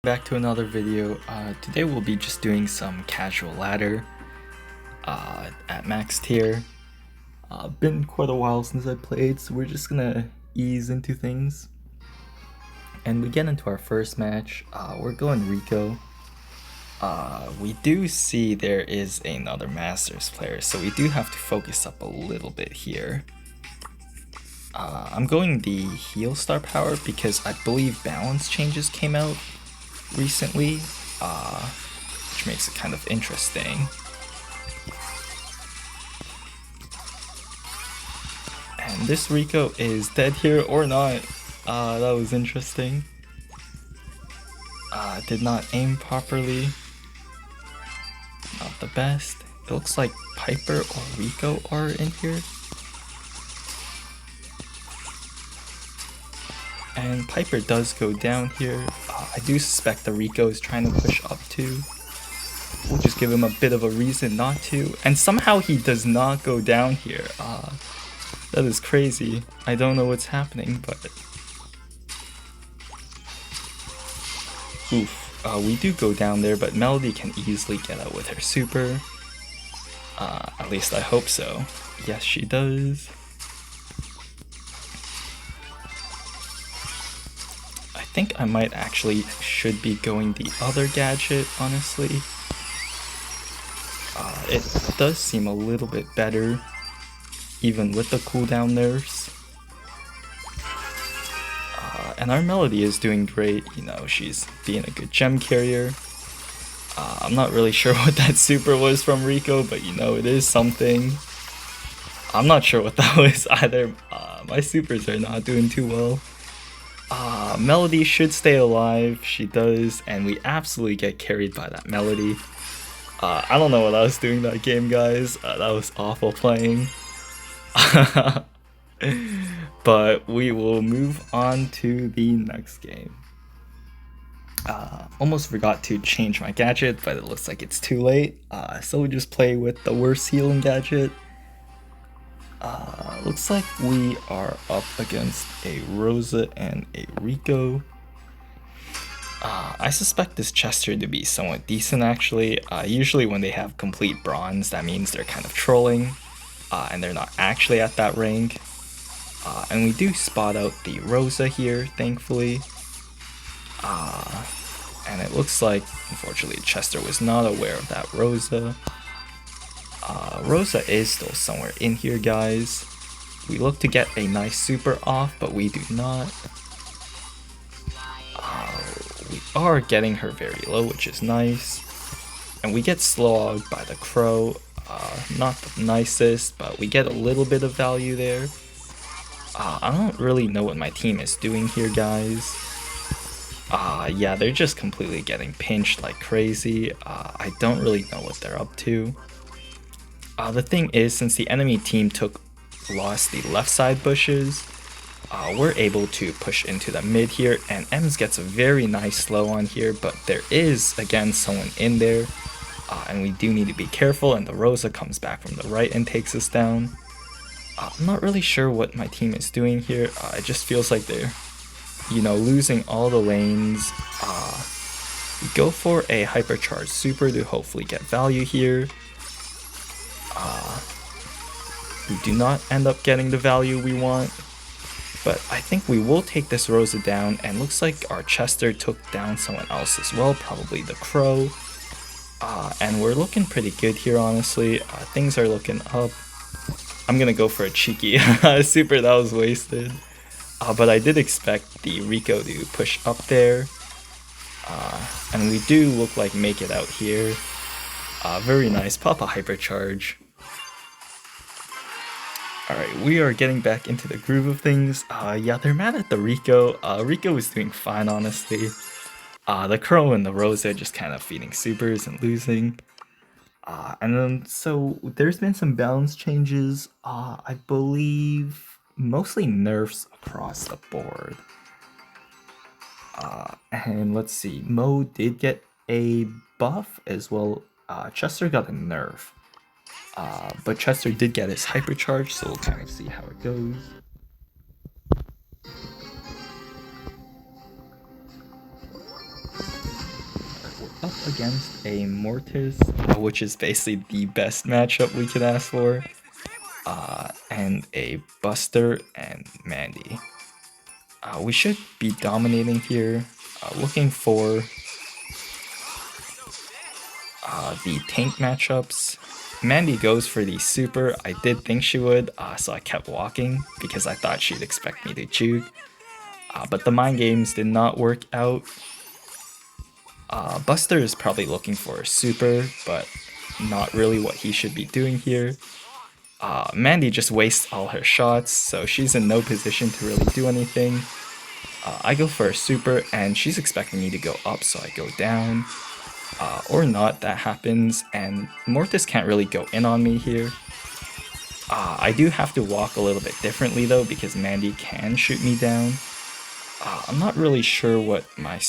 Back to another video. Today we'll be just doing some casual ladder at max tier. Been quite a while since I played, so we're just gonna ease into things. And we get into our first match. We're going Rico. We do see there is another Masters player, so we do have to focus up a little bit here. I'm going the heal star power because I believe balance changes came out recently, which makes it kind of interesting. And this Rico is dead here or not. That was interesting. Did not aim properly. Not the best. It looks like Piper or Rico are in here. And Piper does go down here. I do suspect the Rico is trying to push up too. We'll just give him a bit of a reason not to. And somehow he does not go down here. That is crazy. I don't know what's happening, but... Oof. We do go down there, but Melody can easily get out with her super. At least I hope so. Yes, she does. I think I might should be going the other gadget, honestly. It does seem a little bit better, even with the cooldown nerfs. And our Melody is doing great, you know, she's being a good gem carrier. I'm not really sure what that super was from Rico, but you know, it is something. I'm not sure what that was either. My supers are not doing too well. Melody should stay alive, she does, and we absolutely get carried by that Melody. I don't know what I was doing that game, guys. That was awful playing. But we will move on to the next game. Almost forgot to change my gadget, but it looks like it's too late. So we'll just play with the worst healing gadget. Looks like we are up against a Rosa and a Rico. I suspect this Chester to be somewhat decent actually. Usually when they have complete bronze, that means they're kind of trolling, and they're not actually at that rank. And we do spot out the Rosa here, thankfully. And it looks like, unfortunately, Chester was not aware of that Rosa. Rosa is still somewhere in here, guys. We look to get a nice super off, but we do not. We are getting her very low, which is nice. And we get slogged by the Crow. Not the nicest, but we get a little bit of value there. I don't really know what my team is doing here, guys. Yeah, they're just completely getting pinched like crazy. I don't really know what they're up to. The thing is, since the enemy team lost the left side bushes, we're able to push into the mid here, and Ems gets a very nice slow on here, but there is, again, someone in there, and we do need to be careful, and the Rosa comes back from the right and takes us down. I'm not really sure what my team is doing here. It just feels like they're, you know, losing all the lanes. We go for a hypercharged super to hopefully get value here. We do not end up getting the value we want, but I think we will take this Rosa down, and looks like our Chester took down someone else as well, probably the Crow. And we're looking pretty good here, honestly. Things are looking up. I'm gonna go for a cheeky super, that was wasted. But I did expect the Rico to push up there. And we do look like make it out here. Very nice, pop a hypercharge. Alright, we are getting back into the groove of things. Yeah, they're mad at the Rico. Rico is doing fine, honestly. The Crow and the Rosa just kind of feeding supers and losing. And then, so there's been some balance changes. I believe mostly nerfs across the board. And let's see, Mo did get a buff as well. Chester got a nerf. But Chester did get his hypercharge, so we'll kind of see how it goes. up against a Mortis, which is basically the best matchup we could ask for, and a Buster and Mandy. We should be dominating here, looking for the tank matchups. Mandy goes for the super. I did think she would, so I kept walking because I thought she'd expect me to juke. But the mind games did not work out. Buster is probably looking for a super, but not really what he should be doing here. Mandy just wastes all her shots, so she's in no position to really do anything. I go for a super, and she's expecting me to go up, so I go down. Or not, that happens, and Mortis can't really go in on me here. I do have to walk a little bit differently though, because Mandy can shoot me down. I'm not really sure what my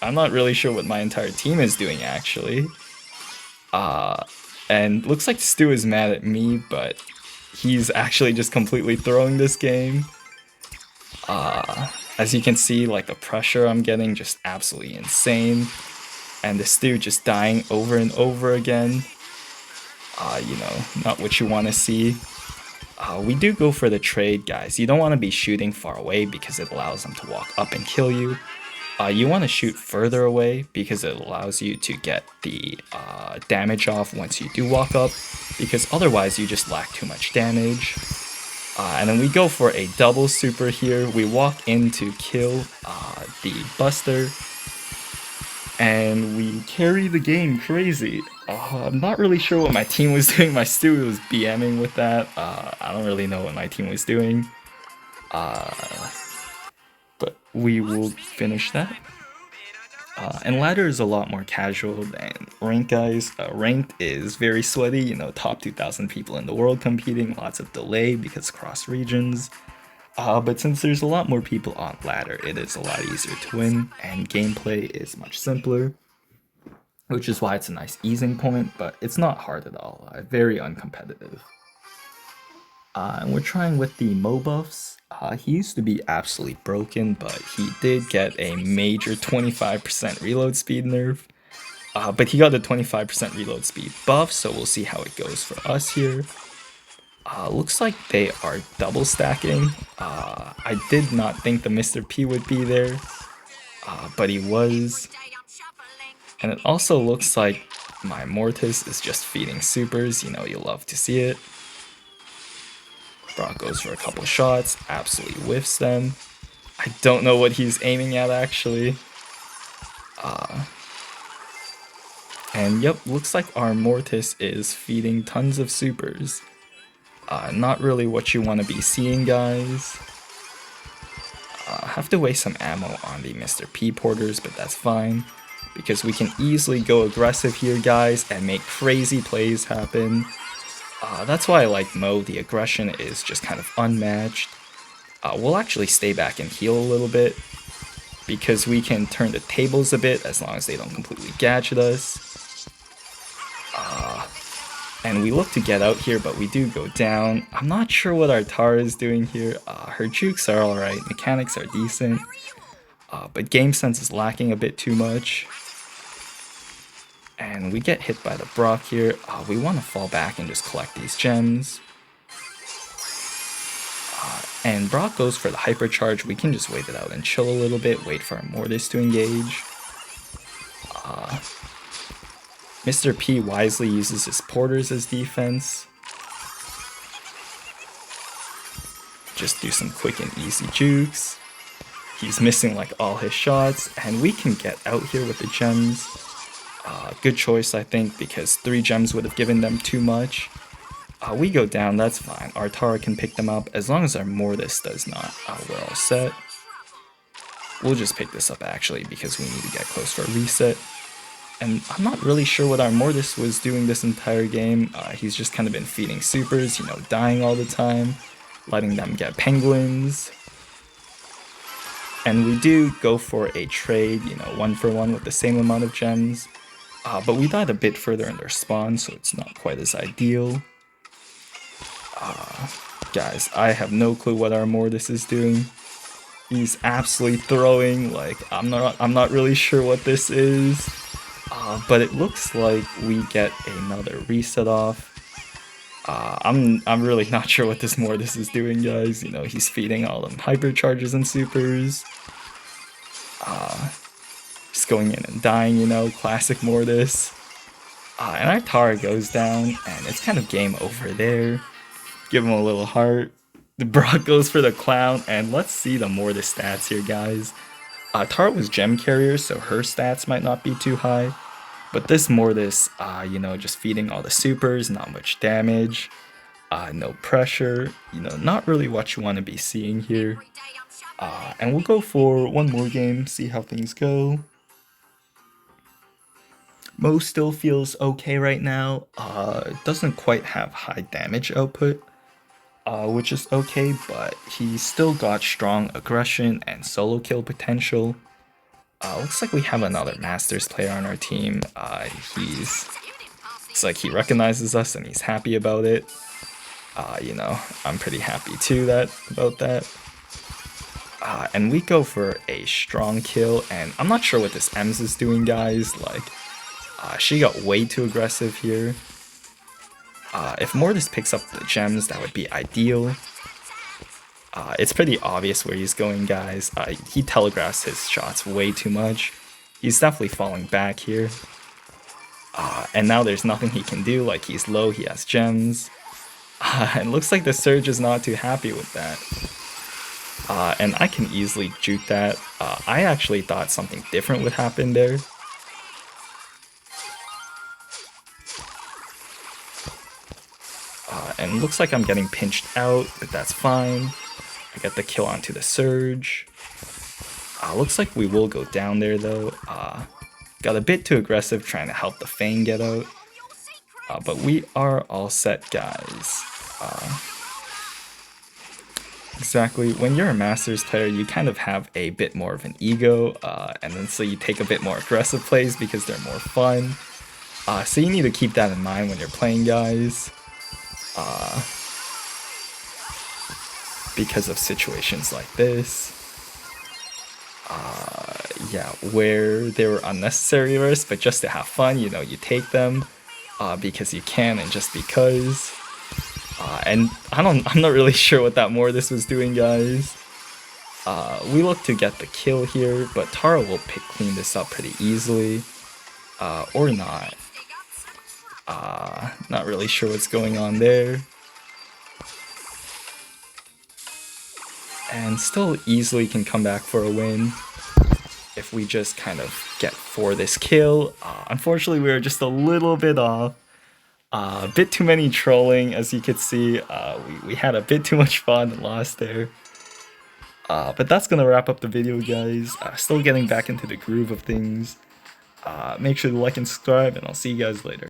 I'm not really sure what my entire team is doing actually. And looks like Stu is mad at me, but he's actually just completely throwing this game. As you can see, like the pressure I'm getting just absolutely insane. And the Stu just dying over and over again. You know, not what you want to see. We do go for the trade, guys. You don't want to be shooting far away because it allows them to walk up and kill you. You want to shoot further away because it allows you to get the damage off once you do walk up, because otherwise you just lack too much damage. And then we go for a double super here. We walk in to kill the Buster, and we carry the game crazy. I'm not really sure what my team was doing. My Stu was BMing with that. I don't really know what my team was doing. But we will finish that. And ladder is a lot more casual than ranked, guys. Ranked is very sweaty, you know, top 2,000 people in the world competing, lots of delay because cross regions. But since there's a lot more people on ladder, it is a lot easier to win, and gameplay is much simpler, which is why it's a nice easing point, but it's not hard at all. Very uncompetitive. And we're trying with the Mo buffs. He used to be absolutely broken, but he did get a major 25% reload speed nerf. But he got a 25% reload speed buff, so we'll see how it goes for us here. Looks like they are double stacking. I did not think the Mr. P would be there, but he was. And it also looks like my Mortis is just feeding supers, you know, you love to see it. Brock goes for a couple shots, absolutely whiffs them. I don't know what he's aiming at actually. And yep, looks like our Mortis is feeding tons of supers. Not really what you want to be seeing, guys. Have to waste some ammo on the Mr. P porters, but that's fine, because we can easily go aggressive here, guys, and make crazy plays happen. That's why I like Mo. The aggression is just kind of unmatched. We'll actually stay back and heal a little bit, because we can turn the tables a bit as long as they don't completely gadget us. And we look to get out here, but we do go down. I'm not sure what our Tara is doing here. Her jukes are alright, mechanics are decent, but game sense is lacking a bit too much. And we get hit by the Brock here. We want to fall back and just collect these gems. And Brock goes for the hypercharge. We can just wait it out and chill a little bit, wait for our Mortis to engage. Mr. P wisely uses his porters as defense. Just do some quick and easy jukes. He's missing like all his shots, and we can get out here with the gems. Good choice, I think, because 3 gems would have given them too much. We go down, that's fine. Our Tara can pick them up. As long as our Mortis does not, we're all set. We'll just pick this up actually, because we need to get close to a reset. And I'm not really sure what our Mortis was doing this entire game. He's just kind of been feeding supers, you know, dying all the time, letting them get penguins. And we do go for a trade, you know, 1-for-1 with the same amount of gems. But we died a bit further in their spawn, so it's not quite as ideal. Guys, I have no clue what our Mortis is doing. He's absolutely throwing, like, I'm not really sure what this is. But it looks like we get another reset off. I'm really not sure what this Mortis is doing, guys. You know, he's feeding all them hypercharges and supers. Just going in and dying, you know, classic Mortis. And our Tara goes down, and it's kind of game over there. Give him a little heart. The Brock goes for the clown, and let's see the Mortis stats here, guys. Tara was gem carrier, so her stats might not be too high. But this Mortis, you know, just feeding all the supers, not much damage, no pressure, you know, not really what you want to be seeing here. And we'll go for one more game, see how things go. Mo still feels okay right now, doesn't quite have high damage output, which is okay, but he's still got strong aggression and solo kill potential. Looks like we have another Masters player on our team. It's like he recognizes us and he's happy about it. You know, I'm pretty happy too about that. And we go for a strong kill, and I'm not sure what this Ems is doing, guys. Like, she got way too aggressive here. If Mortis picks up the gems, that would be ideal. It's pretty obvious where he's going, guys. He telegraphs his shots way too much. He's definitely falling back here. And now there's nothing he can do, like he's low, he has gems. And looks like the Surge is not too happy with that. And I can easily juke that. I actually thought something different would happen there. And looks like I'm getting pinched out, but that's fine. I get the kill onto the Surge. Looks like we will go down there though. Got a bit too aggressive trying to help the Fang get out. But we are all set, guys. Exactly, when you're a Masters player, you kind of have a bit more of an ego, and then so you take a bit more aggressive plays because they're more fun. So you need to keep that in mind when you're playing, guys. Because of situations like this. Yeah, where they were unnecessary risks, but just to have fun, you know, you take them because you can and just because. And I'm not really sure what that Mortis was doing, guys. We look to get the kill here, but Tara will clean this up pretty easily. Or not. Not really sure what's going on there. And still easily can come back for a win if we just kind of get for this kill. Unfortunately, we were just a little bit off. A bit too many trolling, as you could see. We had a bit too much fun and lost there. But that's gonna wrap up the video, guys. Still getting back into the groove of things. Make sure to like and subscribe, and I'll see you guys later.